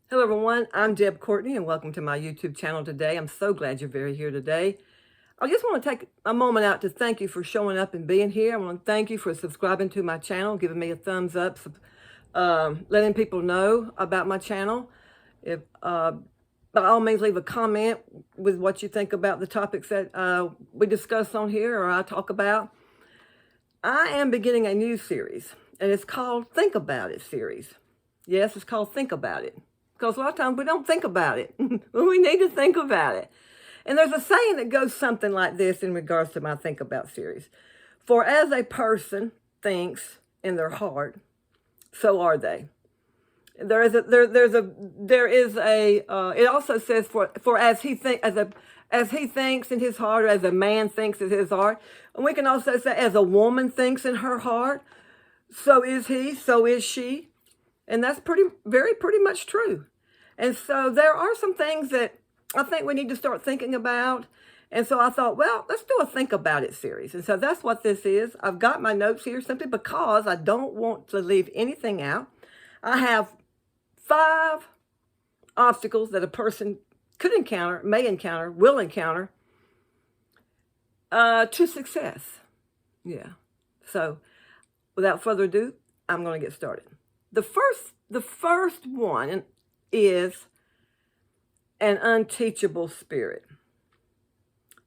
Hello everyone, I'm Deb Courtney and welcome to my YouTube channel today. I'm so glad you're here today. I just want to take a moment out to thank you for showing up and being here. I want to thank you for subscribing to my channel, giving me a thumbs up, letting people know about my channel. If By all means, leave a comment with what you think about the topics that we discuss on here or I talk about. I am beginning a new series, and it's called Think About It series. Yes, it's called Think About It. Because a lot of times we don't think about it. We need to think about it. And there's a saying that goes something like this in regards to my Think About series. For as a person thinks in their heart, so are they. It also says for as he thinks in his heart, or as a man thinks in his heart. And we can also say as a woman thinks in her heart, so is he, so is she. And that's pretty much true. And so there are some things that I think we need to start thinking about. And so I thought, well, let's do a Think About It series. And so that's what this is. I've got my notes here simply because I don't want to leave anything out. I have 5 obstacles that a person could encounter, may encounter, will encounter to success. Yeah. So without further ado, I'm going to get started. The first one is an unteachable spirit.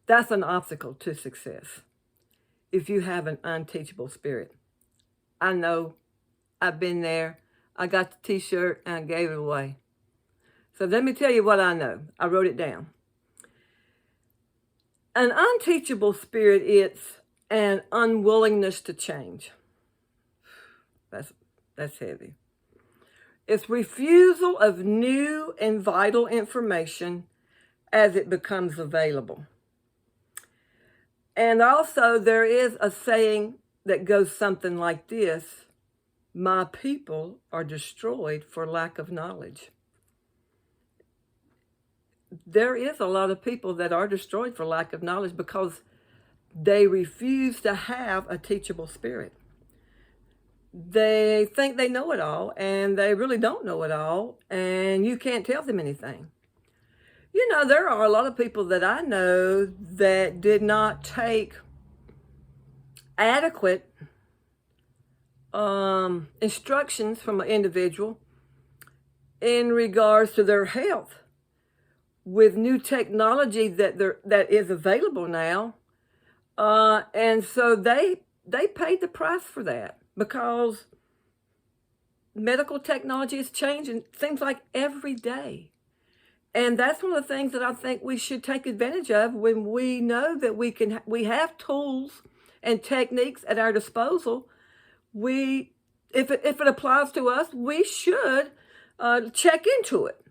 That's an obstacle to success. If you have an unteachable spirit. I know, I've been there. I got the t-shirt and I gave it away. So let me tell you what I know. I wrote it down. An unteachable spirit, it's an unwillingness to change. That's heavy. It's refusal of new and vital information as it becomes available. And also there is a saying that goes something like this: my people are destroyed for lack of knowledge. There is a lot of people that are destroyed for lack of knowledge because they refuse to have a teachable spirit. They think they know it all, and they really don't know it all, and you can't tell them anything. You know, there are a lot of people that I know that did not take adequate instructions from an individual in regards to their health. With new technology that is available now, and so they paid the price for that. Because medical technology is changing, seems like every day. And that's one of the things that I think we should take advantage of when we know that we have tools and techniques at our disposal. If it applies to us, we should check into it.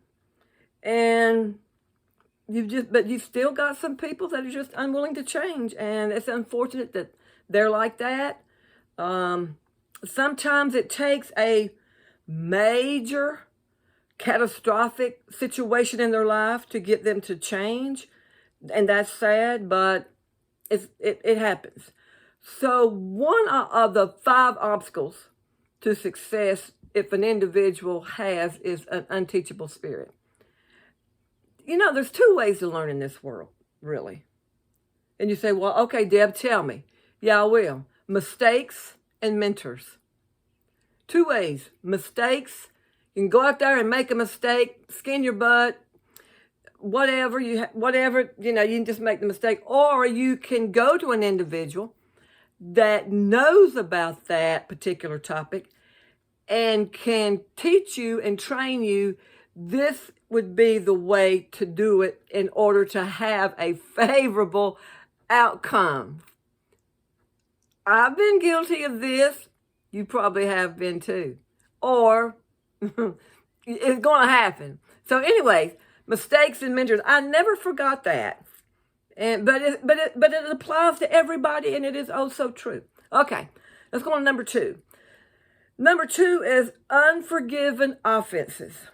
And you've still got some people that are just unwilling to change, and it's unfortunate that they're like that. Sometimes it takes a major catastrophic situation in their life to get them to change. And that's sad, but it happens. So one of the 5 obstacles to success, if an individual has, is an unteachable spirit. You know, there's 2 ways to learn in this world, really. And you say, well, okay, Deb, tell me. Yeah, I will. Mistakes and mentors. 2 ways. Mistakes. You can go out there and make a mistake, skin your butt, whatever, you can just make the mistake. Or you can go to an individual that knows about that particular topic and can teach you and train you. This would be the way to do it in order to have a favorable outcome. I've been guilty of this. You probably have been too. Or it's going to happen. So anyways, mistakes and mentors. I never forgot that. But it applies to everybody, and it is oh so true. Okay, let's go on to number 2. Number 2 is unforgiven offenses.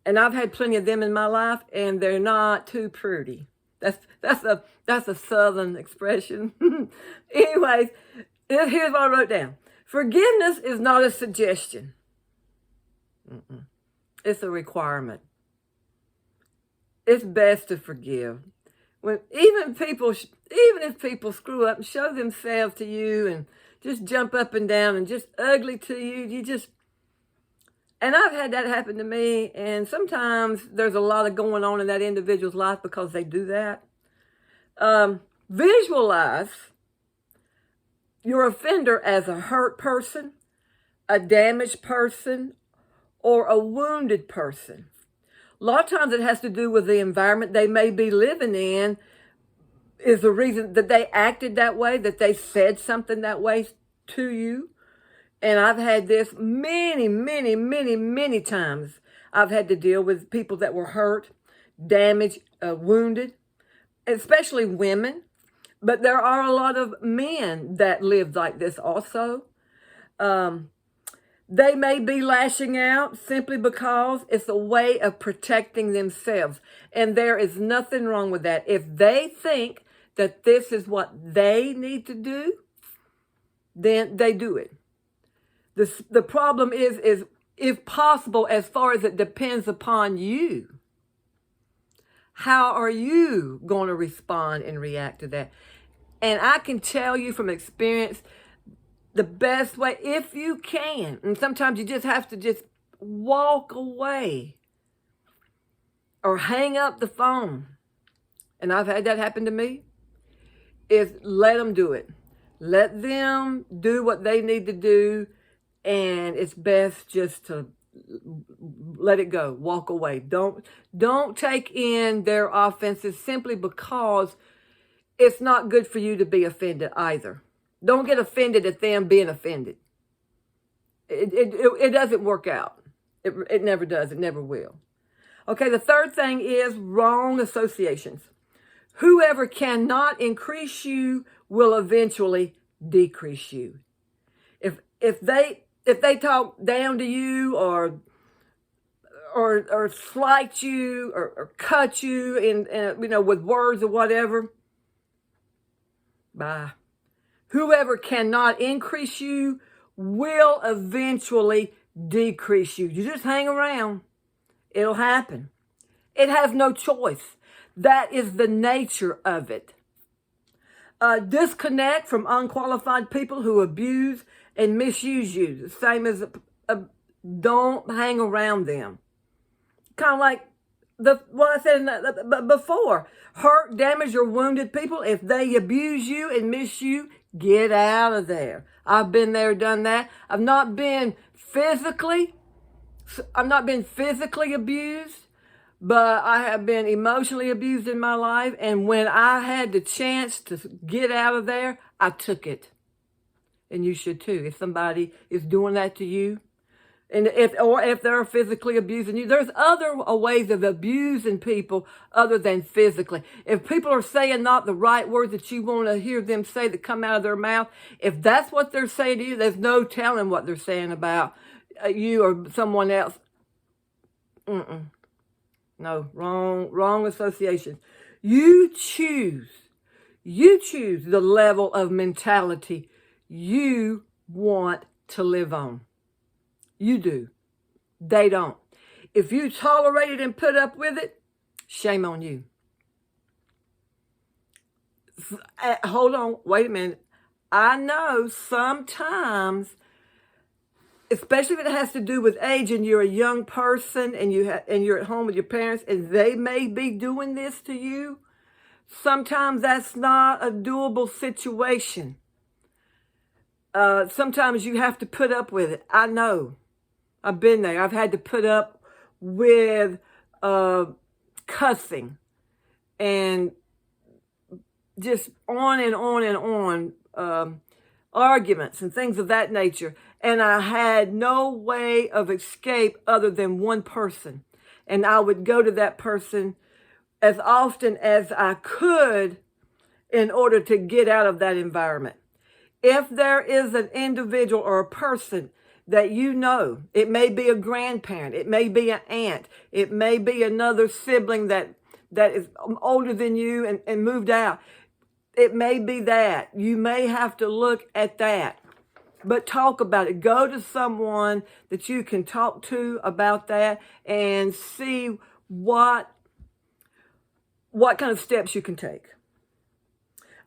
And I've had plenty of them in my life, and they're not too pretty. That's a Southern expression. Anyways, here's what I wrote down. Forgiveness is not a suggestion. It's a requirement. It's best to forgive. Even if people screw up and show themselves to you and just jump up and down and just ugly to you, and I've had that happen to me, and sometimes there's a lot of going on in that individual's life because they do that. Visualize your offender as a hurt person, a damaged person, or a wounded person. A lot of times it has to do with the environment they may be living in is the reason that they acted that way, that they said something that way to you. And I've had this many, many, many, many times. I've had to deal with people that were hurt, damaged, wounded, especially women. But there are a lot of men that live like this also. They may be lashing out simply because it's a way of protecting themselves. And there is nothing wrong with that. If they think that this is what they need to do, then they do it. The problem is if possible, as far as it depends upon you, how are you going to respond and react to that? And I can tell you from experience, the best way, if you can, and sometimes you just have to just walk away or hang up the phone, and I've had that happen to me, is let them do it. Let them do what they need to do, and it's best just to let it go, walk away. Don't take in their offenses simply because it's not good for you to be offended either. Don't get offended at them being offended. It doesn't work out. It never does. It never will. Okay, the third thing is wrong associations. Whoever cannot increase you will eventually decrease you. If they talk down to you or slight you or cut you in with words or whatever, bye. Whoever cannot increase you will eventually decrease you. You just hang around. It'll happen. It has no choice. That is the nature of it. Disconnect from unqualified people who abuse and misuse you. The same as don't hang around them. Kind of like what I said before. Hurt, damaged, or wounded people, if they abuse you and miss you, get out of there. I've been there, done that. I've not been physically abused, but I have been emotionally abused in my life. And when I had the chance to get out of there, I took it. And you should too. If somebody is doing that to you, and if they're physically abusing you, there's other ways of abusing people other than physically. If people are saying not the right words that you want to hear them say that come out of their mouth, if that's what they're saying to you, there's no telling what they're saying about you or someone else. No, wrong associations. You choose the level of mentality you want to live on. You do. They don't. If you tolerate it and put up with it, shame on you. Hold on. Wait a minute. I know sometimes, especially if it has to do with age and you're a young person and you're at home with your parents and they may be doing this to you, sometimes that's not a doable situation. Sometimes you have to put up with it. I know. I've been there. I've had to put up with cussing and just on and on and on, arguments and things of that nature. And I had no way of escape other than one person. And I would go to that person as often as I could in order to get out of that environment. If there is an individual or a person that you know, it may be a grandparent, it may be an aunt, it may be another sibling that is older than you and moved out. It may be that. You may have to look at that But talk about it. Go to someone that you can talk to about that and see what kind of steps you can take.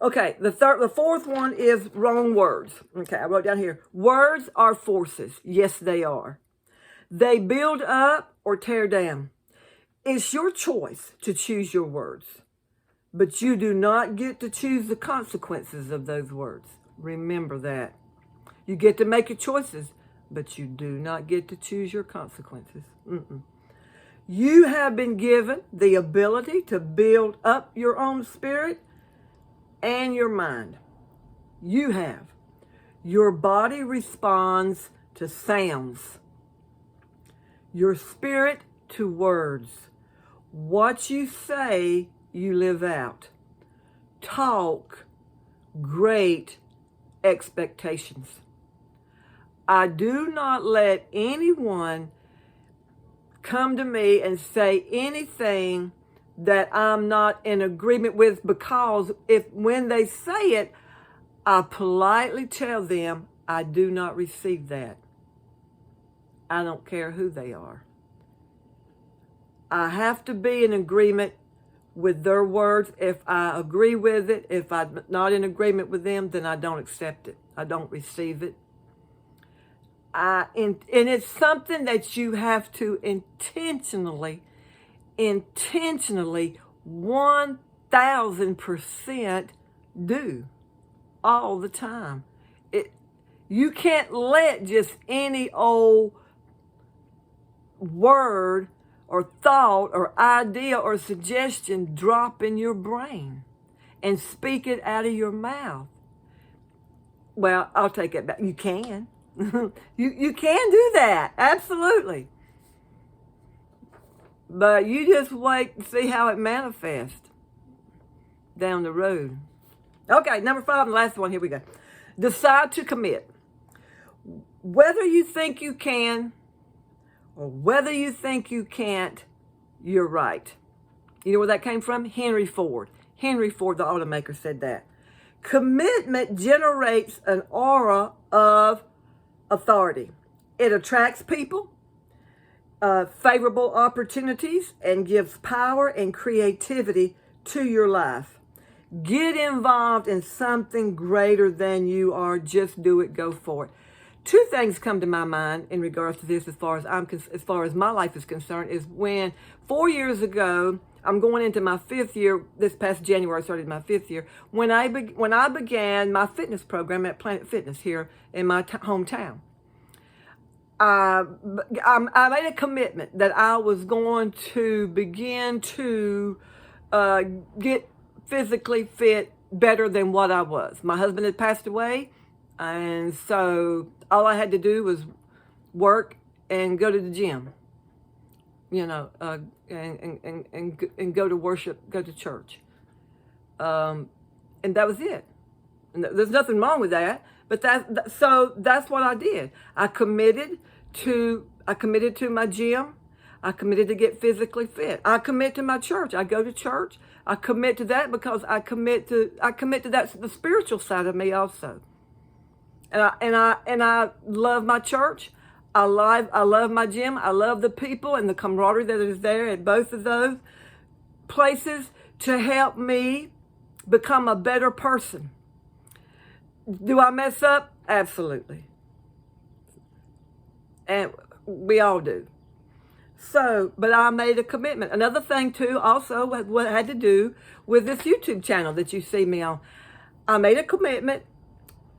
Okay, the fourth one is wrong words. Okay, I wrote down here. Words are forces. Yes, they are. They build up or tear down. It's your choice to choose your words, but you do not get to choose the consequences of those words. Remember that. You get to make your choices, but you do not get to choose your consequences. You have been given the ability to build up your own spirit and your mind. You have. Your body responds to sounds. Your spirit to words. What you say, you live out. Talk great expectations. I do not let anyone come to me and say anything that I'm not in agreement with, because when they say it, I politely tell them I do not receive that. I don't care who they are. I have to be in agreement with their words. If I agree with it, if I'm not in agreement with them, then I don't accept it. I don't receive it. And it's something that you have to intentionally 1000% do all the time. You can't let just any old word or thought or idea or suggestion drop in your brain and speak it out of your mouth. Well, I'll take it back. You can. you can do that. Absolutely. But you just wait and see how it manifests down the road. Okay, number 5, and the last one. Here we go. Decide to commit. Whether you think you can or whether you think you can't, you're right. You know where that came from? Henry Ford. Henry Ford, the automaker, said that. Commitment generates an aura of authority. It attracts people, favorable opportunities, and gives power and creativity to your life. Get involved in something greater than you are. Just do it. Go for it. 2 things come to my mind in regards to this, as far as my life is concerned, is when 4 years ago, I'm going into my 5th year. This past January, I started my 5th year. When I began my fitness program at Planet Fitness here in my hometown, I made a commitment that I was going to begin to get physically fit better than what I was. My husband had passed away, and so all I had to do was work and go to the gym, and go to worship, go to church, and that was it. And there's nothing wrong with that, but so that's what I did. I committed to my gym. I committed to get physically fit. I commit to my church. I go to church. I commit to that because I commit to that, the spiritual side of me also. And I love my church. I love my gym. I love the people and the camaraderie that is there at both of those places to help me become a better person. Do I mess up? Absolutely. And we all do. So, but I made a commitment. Another thing too, also what I had to do with this YouTube channel that you see me on. I made a commitment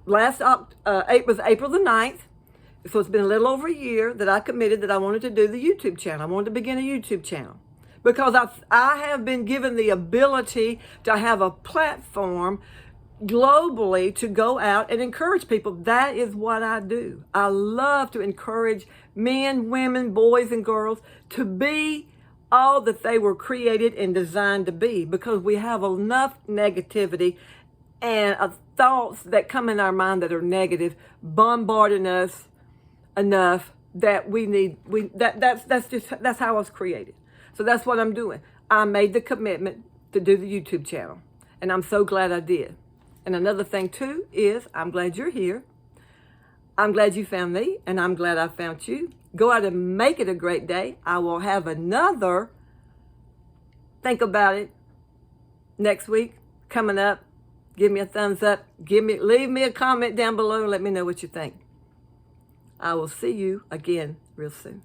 it was April the 9th. So it's been a little over a year that I committed that I wanted to do the YouTube channel. I wanted to begin a YouTube channel because I have been given the ability to have a platform globally to go out and encourage people. That is what I do. I love to encourage men, women, boys, and girls to be all that they were created and designed to be, because we have enough negativity and thoughts that come in our mind that are negative, bombarding us enough that that's how I was created. So that's what I'm doing. I made the commitment to do the YouTube channel, and I'm so glad I did. And another thing too is I'm glad you're here. I'm glad you found me, and I'm glad I found you. Go out and make it a great day. I will have another think about it next week coming up. Give me a thumbs up. Leave me a comment down below and let me know what you think. I will see you again real soon.